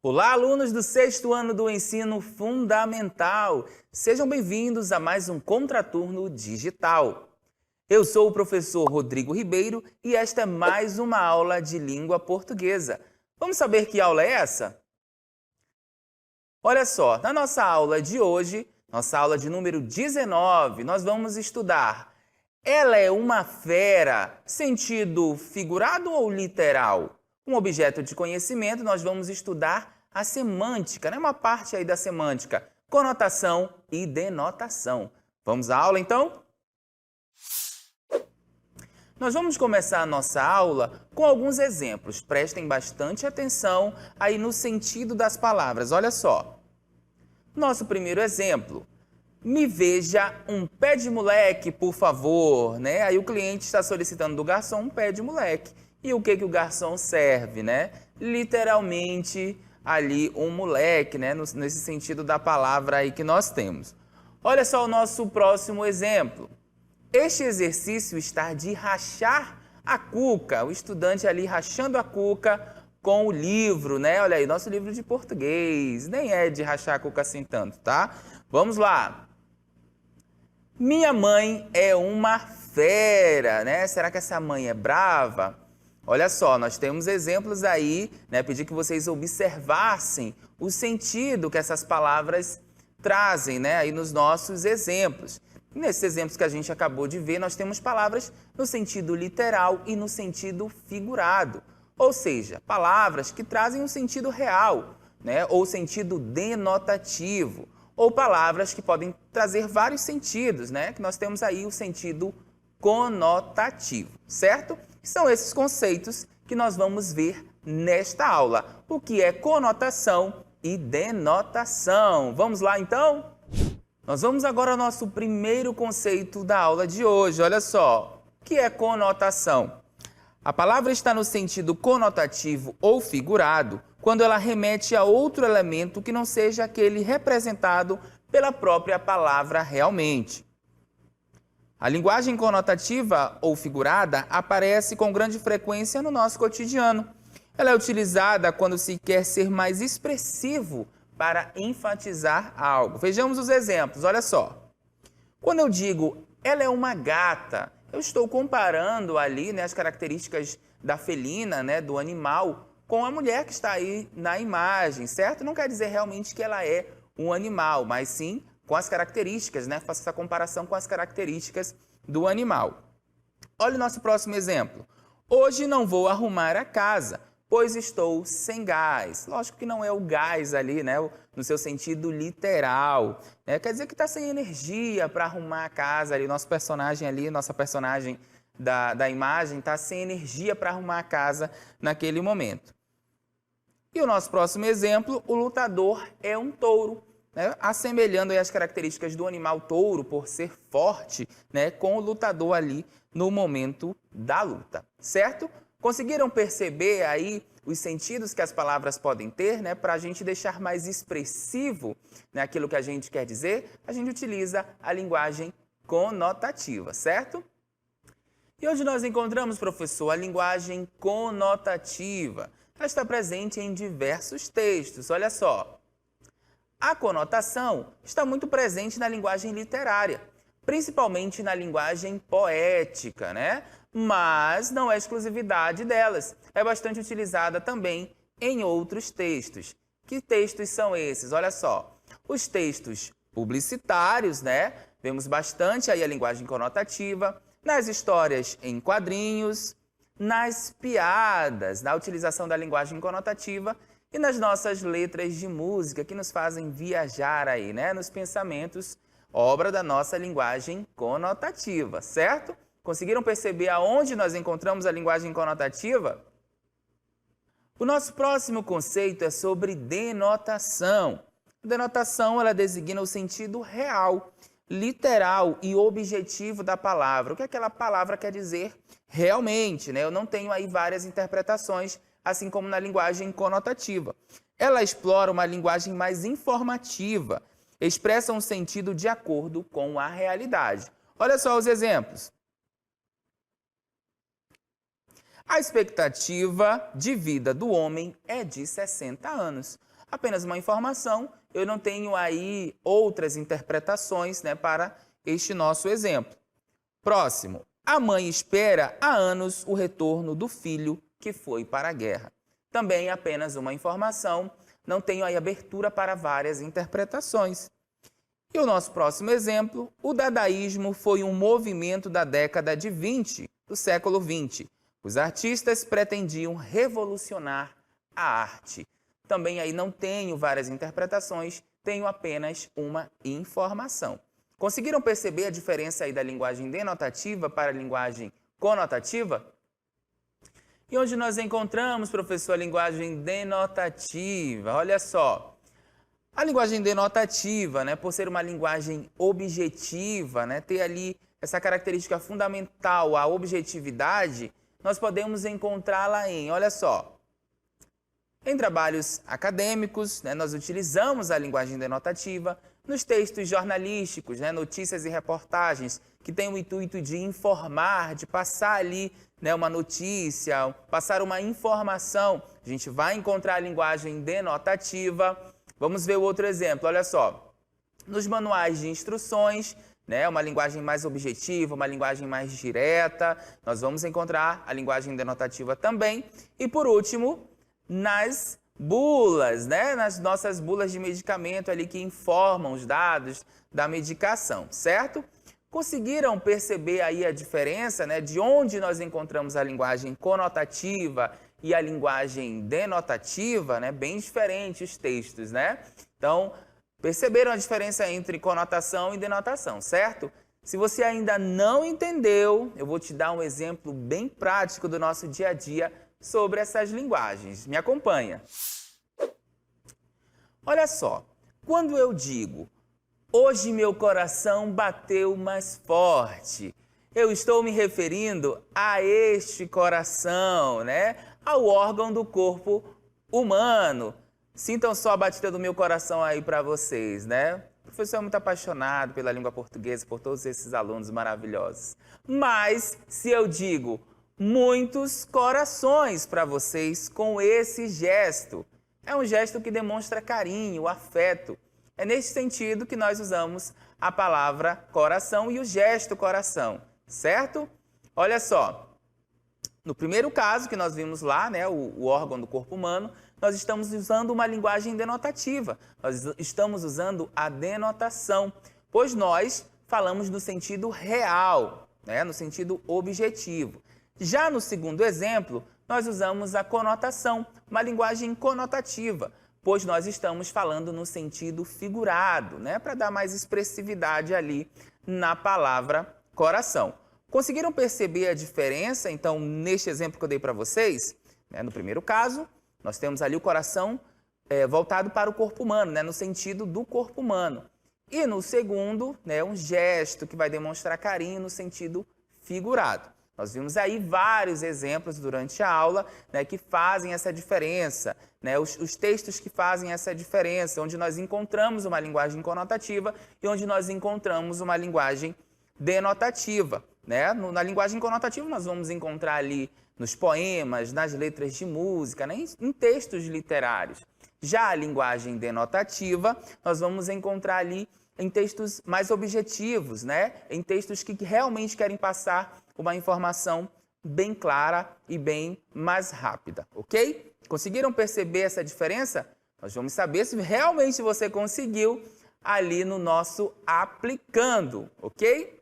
Olá, alunos do sexto ano do ensino fundamental. Sejam bem-vindos a mais um Contraturno Digital. Eu sou o professor Rodrigo Ribeiro e esta é mais uma aula de língua portuguesa. Vamos saber que aula é essa? Olha só, na nossa aula de hoje, nossa aula de número 19, nós vamos estudar ela é uma fera, sentido figurado ou literal? Um objeto de conhecimento, nós vamos estudar a semântica, né? Uma parte aí da semântica, conotação e denotação. Vamos à aula, então? Nós vamos começar a nossa aula com alguns exemplos. Prestem bastante atenção aí no sentido das palavras. Olha só. Nosso primeiro exemplo. Me veja um pé de moleque, por favor, né? Aí o cliente está solicitando do garçom um pé de moleque. E o que o garçom serve, né? Literalmente ali um moleque, né? Nesse sentido da palavra aí que nós temos. Olha só o nosso próximo exemplo. Este exercício está de rachar a cuca. O estudante ali rachando a cuca com o livro, né? Olha aí, nosso livro de português. Nem é de rachar a cuca assim tanto, tá? Vamos lá. Minha mãe é uma fera, né? Será que essa mãe é brava? Olha só, nós temos exemplos aí, né? Pedi que vocês observassem o sentido que essas palavras trazem, né? Aí nos nossos exemplos. Nesses exemplos que a gente acabou de ver, nós temos palavras no sentido literal e no sentido figurado. Ou seja, palavras que trazem um sentido real, né? Ou sentido denotativo. Ou palavras que podem trazer vários sentidos, né? Que nós temos aí o sentido conotativo, certo? São esses conceitos que nós vamos ver nesta aula. O que é conotação e denotação. Vamos lá, então? Nós vamos agora ao nosso primeiro conceito da aula de hoje. Olha só, o que é conotação? A palavra está no sentido conotativo ou figurado quando ela remete a outro elemento que não seja aquele representado pela própria palavra realmente. A linguagem conotativa ou figurada aparece com grande frequência no nosso cotidiano. Ela é utilizada quando se quer ser mais expressivo para enfatizar algo. Vejamos os exemplos, olha só. Quando eu digo, ela é uma gata, eu estou comparando ali, né, as características da felina, né, do animal, com a mulher que está aí na imagem, certo? Não quer dizer realmente que ela é um animal, mas sim com as características, né? Faço essa comparação com as características do animal. Olha o nosso próximo exemplo. Hoje não vou arrumar a casa, pois estou sem gás. Lógico que não é o gás ali, né? No seu sentido literal, né? Quer dizer que está sem energia para arrumar a casa ali. Nosso personagem ali, nossa personagem da imagem está sem energia para arrumar a casa naquele momento. E o nosso próximo exemplo, o lutador é um touro, né? Assemelhando aí as características do animal touro por ser forte, né? Com o lutador ali no momento da luta, certo? Conseguiram perceber aí os sentidos que as palavras podem ter, né? Para a gente deixar mais expressivo, né, aquilo que a gente quer dizer, a gente utiliza a linguagem conotativa, certo? E hoje nós encontramos, professor, a linguagem conotativa. Ela está presente em diversos textos. Olha só. A conotação está muito presente na linguagem literária, principalmente na linguagem poética, né? Mas não é exclusividade delas. É bastante utilizada também em outros textos. Que textos são esses? Olha só. Os textos publicitários, né? Vemos bastante aí a linguagem conotativa, nas histórias em quadrinhos, nas piadas, na utilização da linguagem conotativa e nas nossas letras de música que nos fazem viajar aí, né, nos pensamentos, obra da nossa linguagem conotativa, certo? Conseguiram perceber aonde nós encontramos a linguagem conotativa? O nosso próximo conceito é sobre denotação. A denotação, ela designa o sentido real, literal e objetivo da palavra. O que aquela palavra quer dizer realmente, né? Eu não tenho aí várias interpretações, assim como na linguagem conotativa. Ela explora uma linguagem mais informativa, expressa um sentido de acordo com a realidade. Olha só os exemplos. A expectativa de vida do homem é de 60 anos. apenas uma informação, eu não tenho aí outras interpretações, né, para este nosso exemplo. Próximo. A mãe espera há anos o retorno do filho que foi para a guerra. Também apenas uma informação, não tenho aí abertura para várias interpretações. E o nosso próximo exemplo, o dadaísmo foi um movimento da década de 20, do século 20. Os artistas pretendiam revolucionar a arte. Também aí não tenho várias interpretações, tenho apenas uma informação. Conseguiram perceber a diferença aí da linguagem denotativa para a linguagem conotativa? E onde nós encontramos, professor, a linguagem denotativa? Olha só. A linguagem denotativa, né, por ser uma linguagem objetiva, né, ter ali essa característica fundamental, a objetividade, nós podemos encontrá-la em, olha só, em trabalhos acadêmicos, né, nós utilizamos a linguagem denotativa, nos textos jornalísticos, né, notícias e reportagens, que têm o intuito de informar, de passar ali, né, uma notícia, passar uma informação, a gente vai encontrar a linguagem denotativa. Vamos ver o outro exemplo, olha só. Nos manuais de instruções, né, uma linguagem mais objetiva, uma linguagem mais direta, nós vamos encontrar a linguagem denotativa também. E por último, nas bulas, né, nas nossas bulas de medicamento ali que informam os dados da medicação, certo? Conseguiram perceber aí a diferença, né, de onde nós encontramos a linguagem conotativa e a linguagem denotativa, né, bem diferentes os textos, né? Então, perceberam a diferença entre conotação e denotação, certo? Se você ainda não entendeu, eu vou te dar um exemplo bem prático do nosso dia a dia sobre essas linguagens. Me acompanha. Olha só, quando eu digo, hoje meu coração bateu mais forte, eu estou me referindo a este coração, né? Ao órgão do corpo humano. Sintam só a batida do meu coração aí para vocês, né? O professor é muito apaixonado pela língua portuguesa, por todos esses alunos maravilhosos. Mas, se eu digo muitos corações para vocês com esse gesto, é um gesto que demonstra carinho, afeto. É nesse sentido que nós usamos a palavra coração e o gesto coração, certo? Olha só. No primeiro caso que nós vimos lá, né, o órgão do corpo humano, nós estamos usando uma linguagem denotativa. Nós estamos usando a denotação, pois nós falamos no sentido real, né, no sentido objetivo. Já no segundo exemplo, nós usamos a conotação, uma linguagem conotativa, pois nós estamos falando no sentido figurado, né, para dar mais expressividade ali na palavra coração. Conseguiram perceber a diferença, então, neste exemplo que eu dei para vocês? Né, no primeiro caso, nós temos ali o coração voltado para o corpo humano, né, no sentido do corpo humano. E no segundo, né, um gesto que vai demonstrar carinho no sentido figurado. Nós vimos aí vários exemplos durante a aula, né, que fazem essa diferença, né, os textos que fazem essa diferença, onde nós encontramos uma linguagem conotativa e onde nós encontramos uma linguagem denotativa. Né? Na linguagem conotativa nós vamos encontrar ali nos poemas, nas letras de música, né? Em textos literários. Já a linguagem denotativa nós vamos encontrar ali em textos mais objetivos, né? Em textos que realmente querem passar uma informação bem clara e bem mais rápida, ok? Conseguiram perceber essa diferença? Nós vamos saber se realmente você conseguiu ali no nosso aplicando, ok?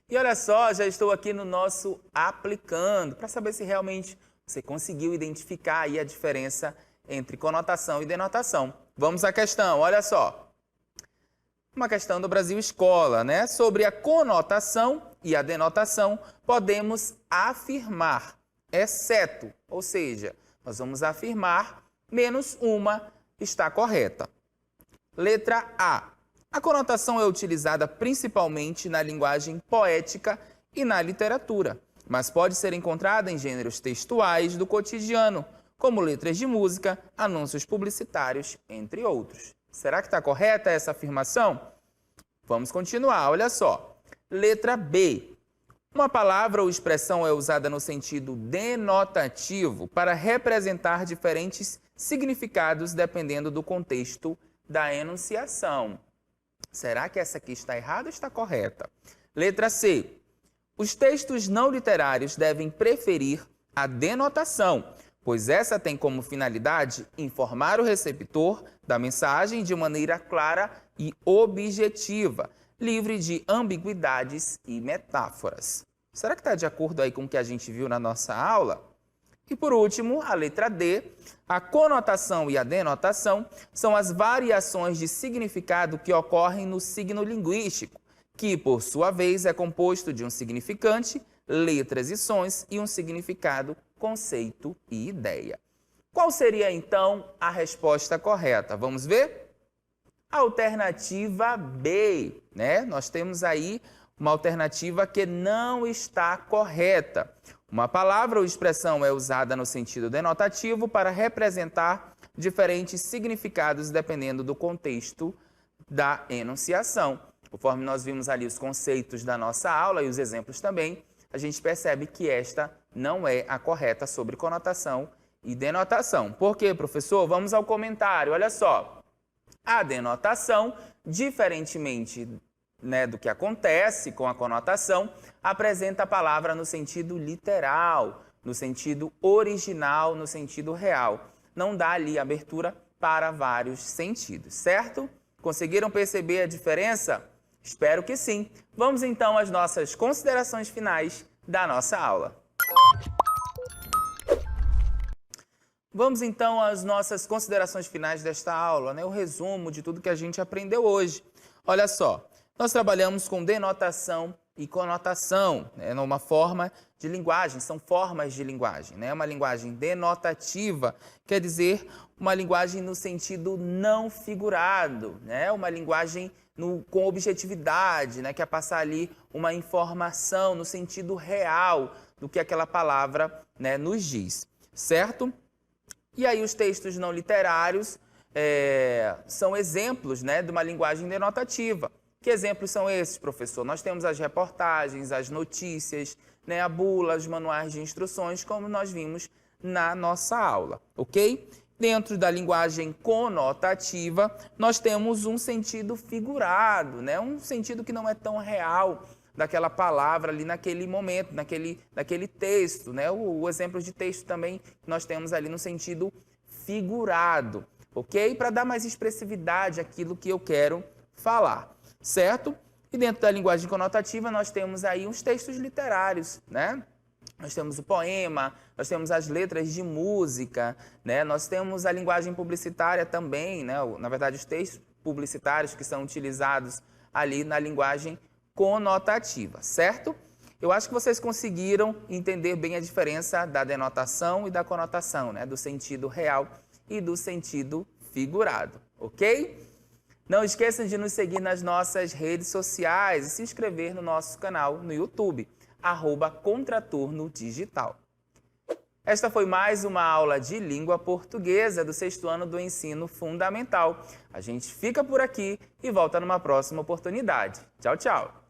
E olha só, já estou aqui no nosso aplicando, para saber se realmente você conseguiu identificar aí a diferença entre conotação e denotação. Vamos à questão, olha só. Uma questão do Brasil Escola, né? Sobre a conotação e a denotação, podemos afirmar, exceto, ou seja, nós vamos afirmar menos uma está correta. Letra A. A conotação é utilizada principalmente na linguagem poética e na literatura, mas pode ser encontrada em gêneros textuais do cotidiano, como letras de música, anúncios publicitários, entre outros. Será que está correta essa afirmação? Vamos continuar, olha só. Letra B. Uma palavra ou expressão é usada no sentido denotativo para representar diferentes significados dependendo do contexto da enunciação. Será que essa aqui está errada ou está correta? Letra C. Os textos não literários devem preferir a denotação, pois essa tem como finalidade informar o receptor da mensagem de maneira clara e objetiva, livre de ambiguidades e metáforas. Será que está de acordo aí com o que a gente viu na nossa aula? E por último, a letra D, a conotação e a denotação são as variações de significado que ocorrem no signo linguístico, que, por sua vez, é composto de um significante, letras e sons e um significado, conceito e ideia. Qual seria, então, a resposta correta? Vamos ver? Alternativa B, né? Nós temos aí uma alternativa que não está correta. Uma palavra ou expressão é usada no sentido denotativo para representar diferentes significados dependendo do contexto da enunciação. Conforme nós vimos ali os conceitos da nossa aula e os exemplos também, a gente percebe que esta não é a correta sobre conotação e denotação. Por quê, professor? Vamos ao comentário. Olha só. A denotação, diferentemente, né, do que acontece com a conotação, apresenta a palavra no sentido literal, no sentido original, no sentido real. Não dá ali abertura para vários sentidos, certo? Conseguiram perceber a diferença? Espero que sim. Vamos então às nossas considerações finais da nossa aula. Vamos então às nossas considerações finais desta aula, né? O resumo de tudo que a gente aprendeu hoje. Olha só, nós trabalhamos com denotação e conotação, né? Numa forma de linguagem, são formas de linguagem, né? Uma linguagem denotativa quer dizer uma linguagem no sentido não figurado, né? Uma linguagem com objetividade, né? Que é passar ali uma informação no sentido real do que aquela palavra, né, nos diz, certo? E aí os textos não literários são exemplos, né, de uma linguagem denotativa. Que exemplos são esses, professor? Nós temos as reportagens, as notícias, né, a bula, os manuais de instruções, como nós vimos na nossa aula, ok? Dentro da linguagem conotativa, nós temos um sentido figurado, né, um sentido que não é tão real daquela palavra ali naquele momento, naquele texto, né? O exemplo de texto também nós temos ali no sentido figurado, ok? Para dar mais expressividade àquilo que eu quero falar, certo? E dentro da linguagem conotativa nós temos aí uns textos literários, né? Nós temos o poema, nós temos as letras de música, né? Nós temos a linguagem publicitária também, né? Na verdade, os textos publicitários que são utilizados ali na linguagem conotativa, certo? Eu acho que vocês conseguiram entender bem a diferença da denotação e da conotação, né? Do sentido real e do sentido figurado, ok? Não esqueçam de nos seguir nas nossas redes sociais e se inscrever no nosso canal no YouTube, @Contraturno Digital. Esta foi mais uma aula de língua portuguesa do 6º ano do ensino fundamental. A gente fica por aqui e volta numa próxima oportunidade. Tchau, tchau!